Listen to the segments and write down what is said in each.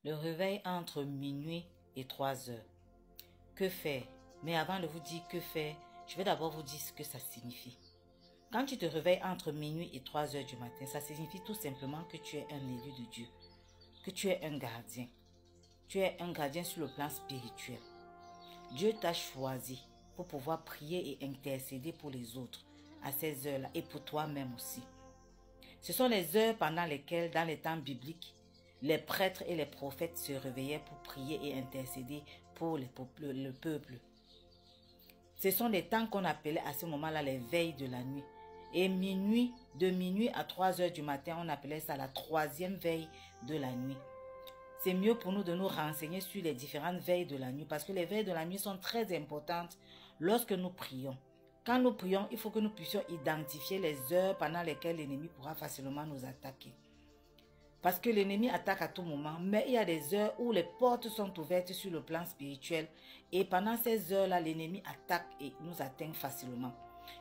Le réveil entre minuit et 3 heures. Que faire? Mais avant de vous dire que faire, je vais d'abord vous dire ce que ça signifie. Quand tu te réveilles entre minuit et 3 heures du matin, ça signifie tout simplement que tu es un élu de Dieu, que tu es un gardien. Tu es un gardien sur le plan spirituel. Dieu t'a choisi pour pouvoir prier et intercéder pour les autres à ces heures-là et pour toi-même aussi. Ce sont les heures pendant lesquelles, dans les temps bibliques, les prêtres et les prophètes se réveillaient pour prier et intercéder pour le peuple. Ce sont des temps qu'on appelait à ce moment-là les veilles de la nuit. Et de minuit à 3 heures du matin, on appelait ça la troisième veille de la nuit. C'est mieux pour nous de nous renseigner sur les différentes veilles de la nuit parce que les veilles de la nuit sont très importantes lorsque nous prions. Quand nous prions, il faut que nous puissions identifier les heures pendant lesquelles l'ennemi pourra facilement nous attaquer. Parce que l'ennemi attaque à tout moment, mais il y a des heures où les portes sont ouvertes sur le plan spirituel et pendant ces heures-là, l'ennemi attaque et nous atteint facilement.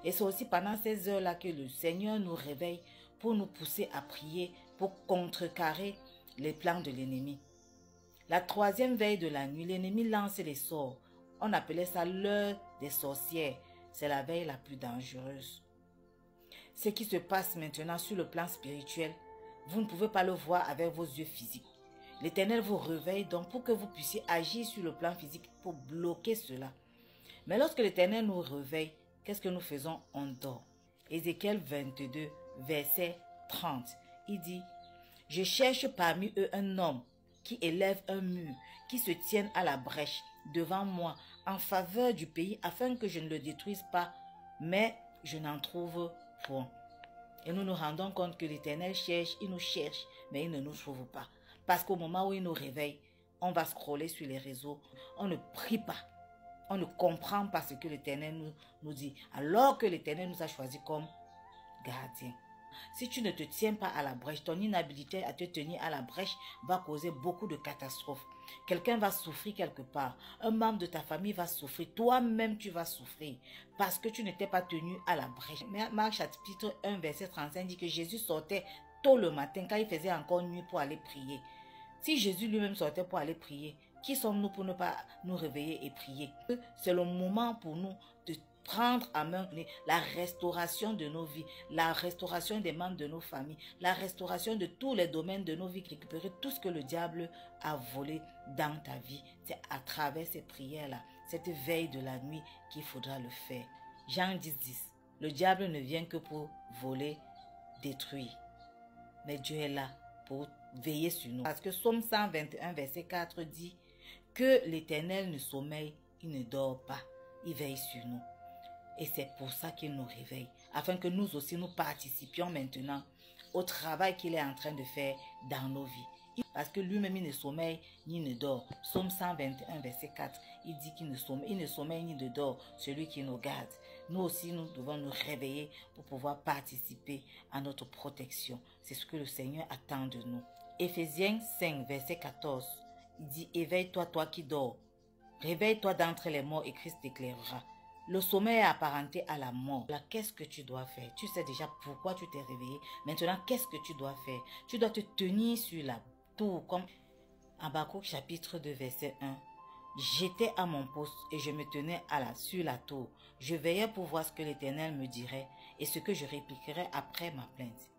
Et c'est aussi pendant ces heures-là que le Seigneur nous réveille pour nous pousser à prier, pour contrecarrer les plans de l'ennemi. La troisième veille de la nuit, l'ennemi lance les sorts. On appelait ça l'heure des sorcières. C'est la veille la plus dangereuse. Ce qui se passe maintenant sur le plan spirituel, vous ne pouvez pas le voir avec vos yeux physiques. L'Éternel vous réveille donc pour que vous puissiez agir sur le plan physique pour bloquer cela. Mais lorsque l'Éternel nous réveille, qu'est-ce que nous faisons? On dort. Ézéchiel 22, verset 30. Il dit, « Je cherche parmi eux un homme qui élève un mur, qui se tienne à la brèche devant moi en faveur du pays afin que je ne le détruise pas, mais je n'en trouve point. » Et nous nous rendons compte que l'Éternel cherche, il nous cherche, mais il ne nous trouve pas. Parce qu'au moment où il nous réveille, on va scroller sur les réseaux, on ne prie pas, on ne comprend pas ce que l'Éternel nous dit, alors que l'Éternel nous a choisis comme gardiens. Si tu ne te tiens pas à la brèche, ton inhabilité à te tenir à la brèche va causer beaucoup de catastrophes. Quelqu'un va souffrir quelque part. Un membre de ta famille va souffrir. Toi-même, tu vas souffrir parce que tu n'étais pas tenu à la brèche. Marc chapitre 1, verset 35 dit que Jésus sortait tôt le matin quand il faisait encore nuit pour aller prier. Si Jésus lui-même sortait pour aller prier, qui sommes-nous pour ne pas nous réveiller et prier? C'est le moment pour nous de prendre à main la restauration de nos vies, la restauration des membres de nos familles, la restauration de tous les domaines de nos vies, récupérer tout ce que le diable a volé dans ta vie. C'est à travers ces prières-là, cette veille de la nuit qu'il faudra le faire. Jean 10, 10. Le diable ne vient que pour voler, détruire. Mais Dieu est là pour veiller sur nous. Parce que Psaume 121, verset 4 dit que l'Éternel ne sommeille, il ne dort pas, il veille sur nous. Et c'est pour ça qu'il nous réveille, afin que nous aussi nous participions maintenant au travail qu'il est en train de faire dans nos vies. Parce que lui-même, il ne sommeille ni ne dort. Psaume 121, verset 4, il dit qu'il ne sommeille ni ne dort, celui qui nous garde. Nous aussi, nous devons nous réveiller pour pouvoir participer à notre protection. C'est ce que le Seigneur attend de nous. Éphésiens 5, verset 14, il dit « Éveille-toi, toi qui dors. Réveille-toi d'entre les morts et Christ t'éclairera. » Le sommeil est apparenté à la mort. Là, qu'est-ce que tu dois faire? Tu sais déjà pourquoi tu t'es réveillé. Maintenant, qu'est-ce que tu dois faire? Tu dois te tenir sur la tour. Comme Habakkuk chapitre 2, verset 1. J'étais à mon poste et je me tenais sur la tour. Je veillais pour voir ce que l'Éternel me dirait et ce que je répliquerais après ma plainte.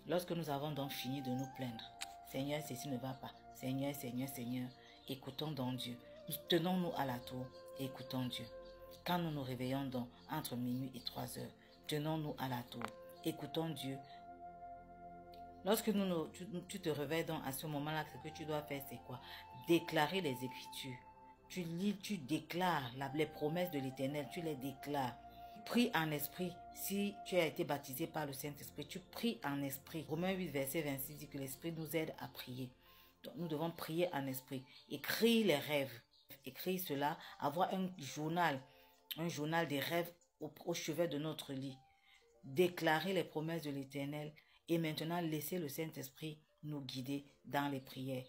Lorsque nous avons donc fini de nous plaindre, Seigneur, ceci ne va pas. Seigneur, Seigneur, Seigneur, écoutons donc Dieu. Nous tenons-nous à la tour et écoutons Dieu. Quand nous nous réveillons donc entre minuit et 3 heures, tenons-nous à la tour, écoutons Dieu. Lorsque tu te réveilles donc à ce moment-là, ce que tu dois faire, c'est quoi? Déclarer les Écritures. Tu lis, tu déclares les promesses de l'Éternel, tu les déclares. Prie en esprit. Si tu as été baptisé par le Saint-Esprit, tu pries en esprit. Romains 8, verset 26 dit que l'Esprit nous aide à prier. Donc nous devons prier en esprit. Écrire les rêves. Écrire cela, avoir un journal des rêves au chevet de notre lit. Déclarer les promesses de l'Éternel et maintenant laisser le Saint-Esprit nous guider dans les prières.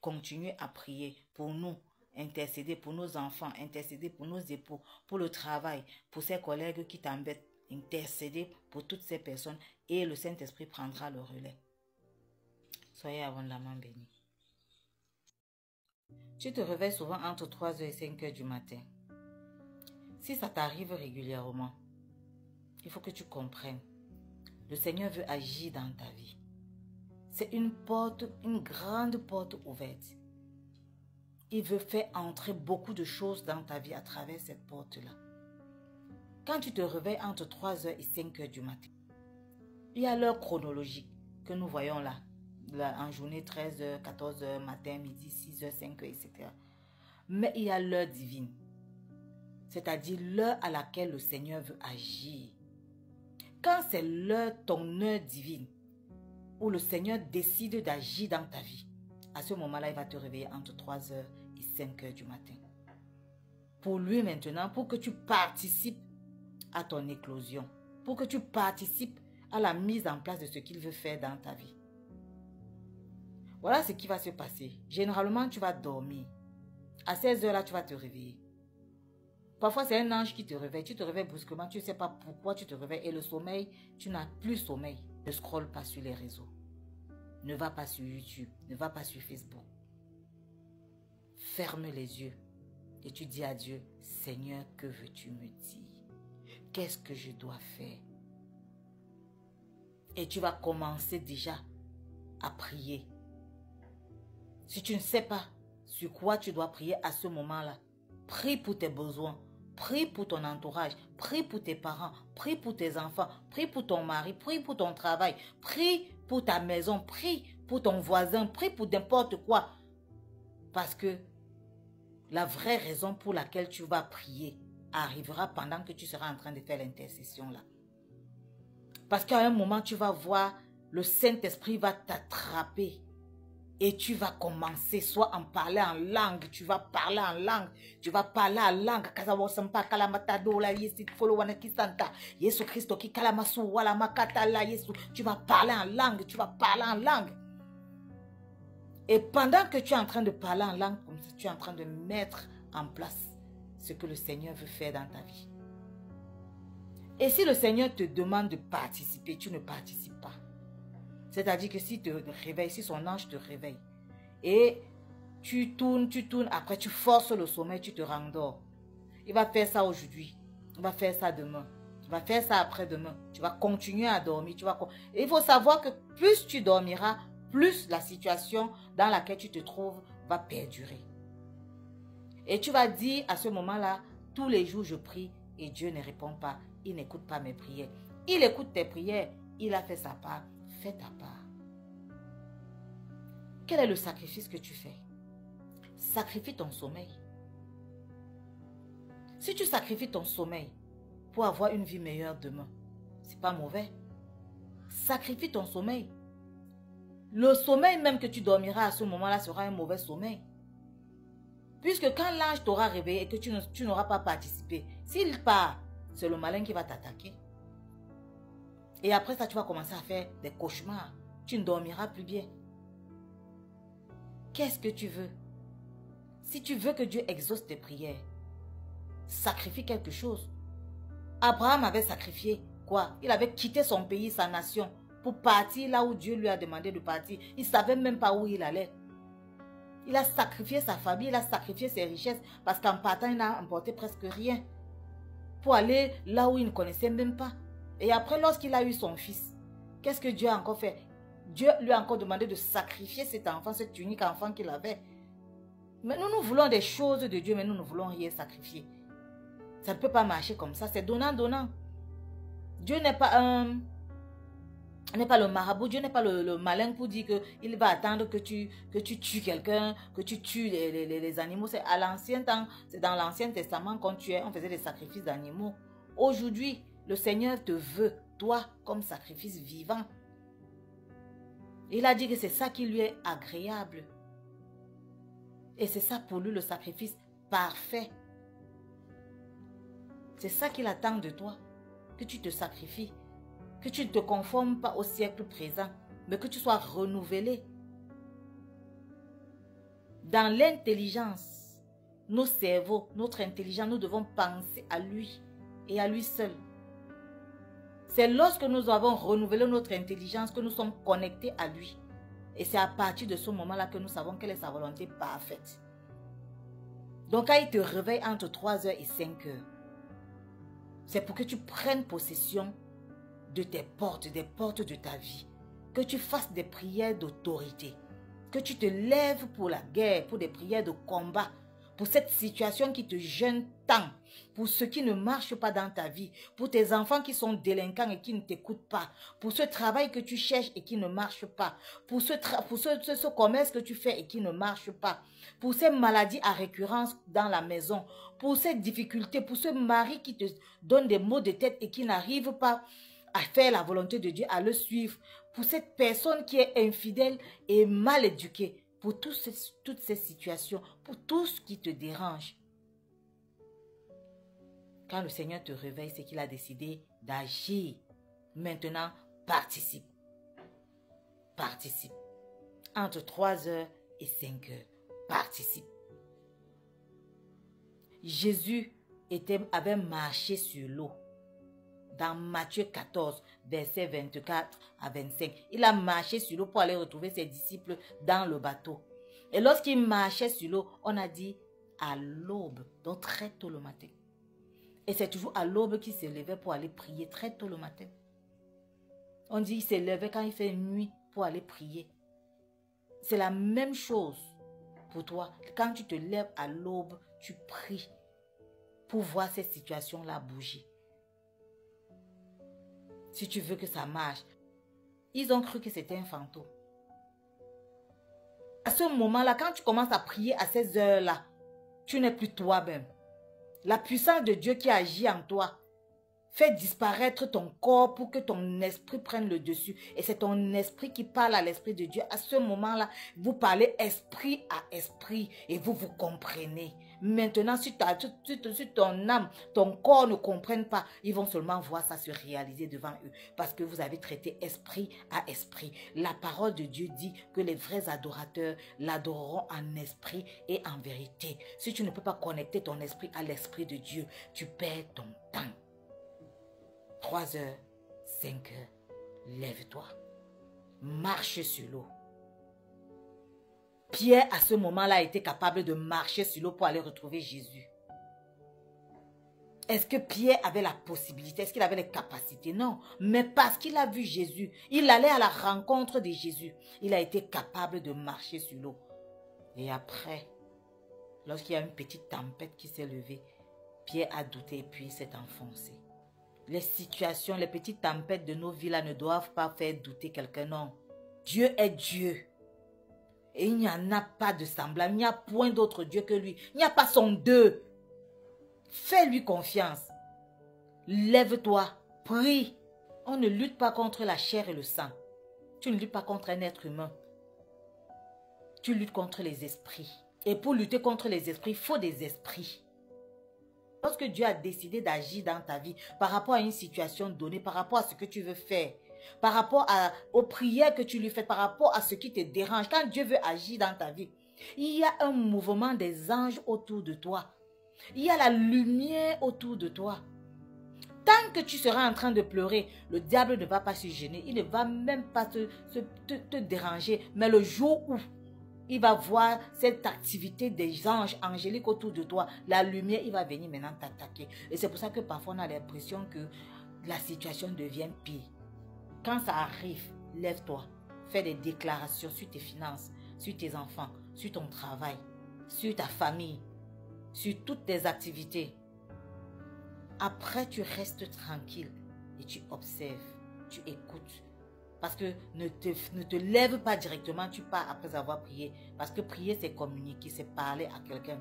Continuer à prier pour nous, intercéder pour nos enfants, intercéder pour nos époux, pour le travail, pour ces collègues qui t'embêtent, intercéder pour toutes ces personnes et le Saint-Esprit prendra le relais. Soyez abondamment bénis. Tu te réveilles souvent entre 3h et 5h du matin. Si ça t'arrive régulièrement, il faut que tu comprennes. Le Seigneur veut agir dans ta vie. C'est une porte, une grande porte ouverte. Il veut faire entrer beaucoup de choses dans ta vie à travers cette porte-là. Quand tu te réveilles entre 3h et 5h du matin, il y a l'heure chronologique que nous voyons là en journée 13h, 14h, matin, midi, 6h, 5h, etc. Mais il y a l'heure divine, c'est-à-dire l'heure à laquelle le Seigneur veut agir. Quand c'est l'heure, ton heure divine, où le Seigneur décide d'agir dans ta vie, à ce moment-là, il va te réveiller entre 3h et 5h du matin. Pour lui maintenant, pour que tu participes à ton éclosion, pour que tu participes à la mise en place de ce qu'il veut faire dans ta vie. Voilà ce qui va se passer. Généralement, tu vas dormir. À 16h là, tu vas te réveiller. Parfois, c'est un ange qui te réveille. Tu te réveilles brusquement, tu ne sais pas pourquoi tu te réveilles. Et le sommeil, tu n'as plus sommeil. Ne scrolle pas sur les réseaux. Ne va pas sur YouTube. Ne va pas sur Facebook. Ferme les yeux. Et tu dis à Dieu, Seigneur, que veux-tu me dire? Qu'est-ce que je dois faire? Et tu vas commencer déjà à prier. Si tu ne sais pas sur quoi tu dois prier à ce moment-là, prie pour tes besoins, prie pour ton entourage, prie pour tes parents, prie pour tes enfants, prie pour ton mari, prie pour ton travail, prie pour ta maison, prie pour ton voisin, prie pour n'importe quoi. Parce que la vraie raison pour laquelle tu vas prier arrivera pendant que tu seras en train de faire l'intercession là. Parce qu'à un moment, tu vas voir, le Saint-Esprit va t'attraper. Et tu vas commencer soit en parler en langue, tu vas parler en langue, tu vas parler en langue. Tu vas parler en langue, tu vas parler en langue. Et pendant que tu es en train de parler en langue, comme ça, tu es en train de mettre en place ce que le Seigneur veut faire dans ta vie. Et si le Seigneur te demande de participer, tu ne participes pas. C'est-à-dire que si te réveille, si son ange te réveille, et tu tournes, après tu forces le sommeil, tu te rendors. Il va faire ça aujourd'hui, il va faire ça demain, il va faire ça après-demain. Tu vas continuer à dormir. Et il faut savoir que plus tu dormiras, plus la situation dans laquelle tu te trouves va perdurer. Et tu vas dire à ce moment-là, tous les jours je prie et Dieu ne répond pas, il n'écoute pas mes prières. Il écoute tes prières, il a fait sa part. Fais ta part. Quel est le sacrifice que tu fais? Sacrifie ton sommeil. Si tu sacrifies ton sommeil pour avoir une vie meilleure demain, c'est pas mauvais. Sacrifie ton sommeil. Le sommeil même que tu dormiras à ce moment-là sera un mauvais sommeil. Puisque quand l'ange t'aura réveillé et que tu n'auras pas participé, s'il part, c'est le malin qui va t'attaquer. Et après ça, tu vas commencer à faire des cauchemars. Tu ne dormiras plus bien. Qu'est-ce que tu veux? Si tu veux que Dieu exauce tes prières, sacrifie quelque chose. Abraham avait sacrifié quoi? Il avait quitté son pays, sa nation, pour partir là où Dieu lui a demandé de partir. Il ne savait même pas où il allait. Il a sacrifié sa famille, il a sacrifié ses richesses, parce qu'en partant, il n'a emporté presque rien. Pour aller là où il ne connaissait même pas. Et après, lorsqu'il a eu son fils, qu'est-ce que Dieu a encore fait? Dieu lui a encore demandé de sacrifier cet enfant, cet unique enfant qu'il avait. Mais nous voulons des choses de Dieu, mais nous ne voulons rien sacrifier. Ça ne peut pas marcher comme ça, c'est donnant. Dieu n'est pas le marabout, Dieu n'est pas le malin pour dire qu'il va attendre que tu tues quelqu'un, que tu tues les animaux. C'est à l'ancien temps, c'est dans l'Ancien Testament qu'on tuait, on faisait des sacrifices d'animaux. Aujourd'hui, le Seigneur te veut, toi, comme sacrifice vivant. Il a dit que c'est ça qui lui est agréable. Et c'est ça pour lui le sacrifice parfait. C'est ça qu'il attend de toi, que tu te sacrifies, que tu ne te conformes pas au siècle présent, mais que tu sois renouvelé. Dans l'intelligence, nos cerveaux, notre intelligence, nous devons penser à lui et à lui seul. C'est lorsque nous avons renouvelé notre intelligence que nous sommes connectés à lui. Et c'est à partir de ce moment-là que nous savons quelle est sa volonté parfaite. Donc quand il te réveille entre 3 heures et 5 heures, c'est pour que tu prennes possession de tes portes, des portes de ta vie. Que tu fasses des prières d'autorité. Que tu te lèves pour la guerre, pour des prières de combat. Pour cette situation qui te gêne tant. Pour ce qui ne marche pas dans ta vie. Pour tes enfants qui sont délinquants et qui ne t'écoutent pas. Pour ce travail que tu cherches et qui ne marche pas. Pour ce commerce que tu fais et qui ne marche pas. Pour ces maladies à récurrence dans la maison. Pour ces difficultés. Pour ce mari qui te donne des maux de tête et qui n'arrive pas à faire la volonté de Dieu, à le suivre. Pour cette personne qui est infidèle et mal éduquée. Pour toutes ces situations, pour tout ce qui te dérange. Quand le Seigneur te réveille, c'est qu'il a décidé d'agir. Maintenant, participe. Participe. Entre 3 heures et 5 heures. Participe. Jésus avait marché sur l'eau. Dans Matthieu 14, versets 24 à 25. Il a marché sur l'eau pour aller retrouver ses disciples dans le bateau. Et lorsqu'il marchait sur l'eau, on a dit à l'aube, donc très tôt le matin. Et c'est toujours à l'aube qu'il se levait pour aller prier, très tôt le matin. On dit qu'il se levait quand il fait nuit pour aller prier. C'est la même chose pour toi. Quand tu te lèves à l'aube, tu pries pour voir cette situation-là bouger. Si tu veux que ça marche. Ils ont cru que c'était un fantôme. À ce moment-là, quand tu commences à prier à ces heures-là, tu n'es plus toi-même. La puissance de Dieu qui agit en toi fait disparaître ton corps pour que ton esprit prenne le dessus. Et c'est ton esprit qui parle à l'esprit de Dieu. À ce moment-là, vous parlez esprit à esprit et vous vous comprenez. Maintenant, si ton âme, ton corps ne comprennent pas, ils vont seulement voir ça se réaliser devant eux. Parce que vous avez traité esprit à esprit. La parole de Dieu dit que les vrais adorateurs l'adoreront en esprit et en vérité. Si tu ne peux pas connecter ton esprit à l'esprit de Dieu, tu perds ton temps. 3 heures, 5 heures, lève-toi. Marche sur l'eau. Pierre, à ce moment-là, était capable de marcher sur l'eau pour aller retrouver Jésus. Est-ce que Pierre avait la possibilité? Est-ce qu'il avait les capacités? Non. Mais parce qu'il a vu Jésus, il allait à la rencontre de Jésus. Il a été capable de marcher sur l'eau. Et après, lorsqu'il y a une petite tempête qui s'est levée, Pierre a douté et puis s'est enfoncé. Les situations, les petites tempêtes de nos vies là ne doivent pas faire douter quelqu'un. Non. Dieu est Dieu. Et il n'y en a pas de semblable. Il n'y a point d'autre Dieu que lui. Il n'y a pas son deux. Fais-lui confiance. Lève-toi. Prie. On ne lutte pas contre la chair et le sang. Tu ne luttes pas contre un être humain. Tu luttes contre les esprits. Et pour lutter contre les esprits, il faut des esprits. Lorsque Dieu a décidé d'agir dans ta vie par rapport à une situation donnée, par rapport à ce que tu veux faire, par rapport aux prières que tu lui fais, par rapport à ce qui te dérange, quand Dieu veut agir dans ta vie, il y a un mouvement des anges autour de toi. Il y a la lumière autour de toi. Tant que tu seras en train de pleurer, le diable ne va pas se gêner. Il ne va même pas te déranger. Mais le jour où il va voir cette activité des anges angéliques autour de toi, la lumière, il va venir maintenant t'attaquer. Et c'est pour ça que parfois on a l'impression que la situation devient pire. Quand ça arrive, lève-toi. Fais des déclarations sur tes finances, sur tes enfants, sur ton travail, sur ta famille, sur toutes tes activités. Après, tu restes tranquille et tu observes, tu écoutes. Parce que ne te lève pas directement, tu pars après avoir prié. Parce que prier, c'est communiquer, c'est parler à quelqu'un.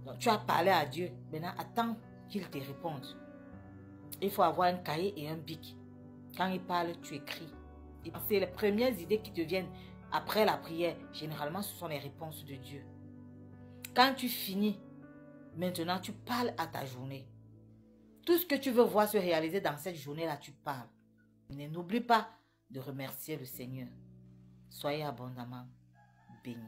Donc, tu as parlé à Dieu. Maintenant, attends qu'il te réponde. Il faut avoir un cahier et un bic. Quand il parle, tu écris. C'est les premières idées qui te viennent après la prière. Généralement, ce sont les réponses de Dieu. Quand tu finis, maintenant, tu parles à ta journée. Tout ce que tu veux voir se réaliser dans cette journée-là, tu parles. N'oublie pas de remercier le Seigneur. Soyez abondamment bénis.